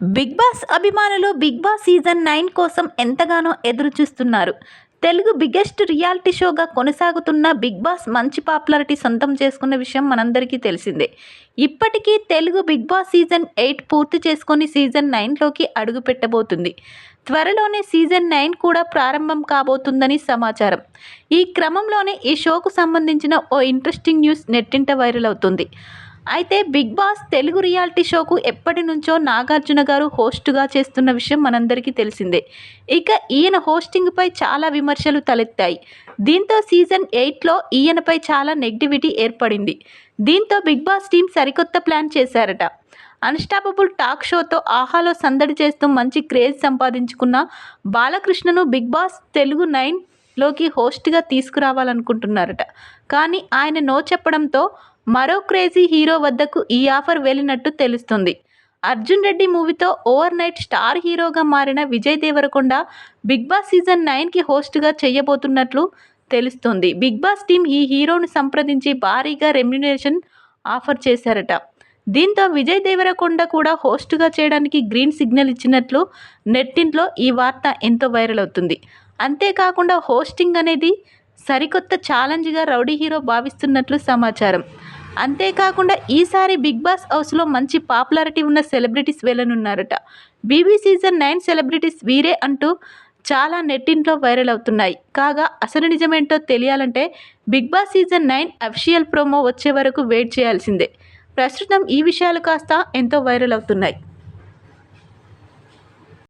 Big boss అభిమానులు big Boss season 9 కోసం ఎంతగానో ఎదురు చూస్తున్నారు. తెలుగు బిగ్గెస్ట్ రియాలిటీ షోగా కొనసాగుతున్న బిగ్ బాస్ మంచి పాపులారిటీ సొంతం చేసుకున్న విషయం మనందరికీ తెలిసిందే. ఇప్పటికీ తెలుగు బిగ్ బాస్ సీజన్ 8 పూర్తి చేసుకొని సీజన్ 9లోకి అడుగు పెట్టబోతుంది. త్వరలోనే సీజన్ 9 కూడా ప్రారంభం కాబోతుందని సమాచారం. ఈ క్రమంలోనే ఈ షోకు సంబంధించిన ఓ ఇంట్రెస్టింగ్ న్యూస్ నెట్టింట వైరల్ అవుతుంది. అయితే బిగ్ బాస్ తెలుగు రియాలిటీ షోకు ఎప్పటి నుంచో నాగార్జున గారు హోస్టుగా చేస్తున్న విషయం మనందరికీ తెలిసిందే. ఇక ఈయన హోస్టింగ్పై చాలా విమర్శలు తలెత్తాయి. దీంతో సీజన్ 8లో ఈయనపై చాలా నెగిటివిటీ ఏర్పడింది. దీంతో బిగ్ బాస్ టీం సరికొత్త ప్లాన్ చేశారట. అన్స్టాపబుల్ టాక్ షోతో ఆహాలో సందడి చేస్తూ మంచి క్రేజ్ సంపాదించుకున్న బాలకృష్ణను బిగ్ బాస్ తెలుగు 9లోకి హోస్ట్గా తీసుకురావాలనుకుంటున్నారట. కానీ ఆయన నో చెప్పడంతో మరో క్రేజీ హీరో వద్దకు ఈ ఆఫర్ వెళ్ళినట్టు తెలుస్తుంది. అర్జున్ రెడ్డి మూవీతో ఓవర్ నైట్ స్టార్ హీరోగా మారిన Vijay Deverakonda Bigg Boss season 9కి హోస్ట్గా చేయబోతున్నట్లు తెలుస్తోంది. బిగ్ బాస్ టీం ఈ హీరోను సంప్రదించి భారీగా రెమ్యునరేషన్ ఆఫర్ చేశారట. దీంతో విజయ్ దేవరకొండ కూడా హోస్ట్గా చేయడానికి గ్రీన్ సిగ్నల్ ఇచ్చినట్లు నెట్టింట్లో ఈ వార్త ఎంతో వైరల్ అవుతుంది. అంతేకాకుండా హోస్టింగ్ అనేది సరికొత్త ఛాలెంజ్గా రౌడీ హీరో భావిస్తున్నట్లు సమాచారం. అంతేకాకుండా ఈసారి బిగ్ బాస్ హౌస్లో మంచి పాపులారిటీ ఉన్న సెలబ్రిటీస్ వెళ్ళనున్నారట. బీబీ సీజన్ 9 సెలబ్రిటీస్ వీరే అంటూ చాలా నెట్టింట్లో వైరల్ అవుతున్నాయి. కాగా అసలు నిజమేంటో తెలియాలంటే Bigg Boss season 9 official promo వచ్చే వరకు వెయిట్ చేయాల్సిందే. ప్రస్తుతం ఈ విషయాలు కాస్త ఎంతో వైరల్ అవుతున్నాయి.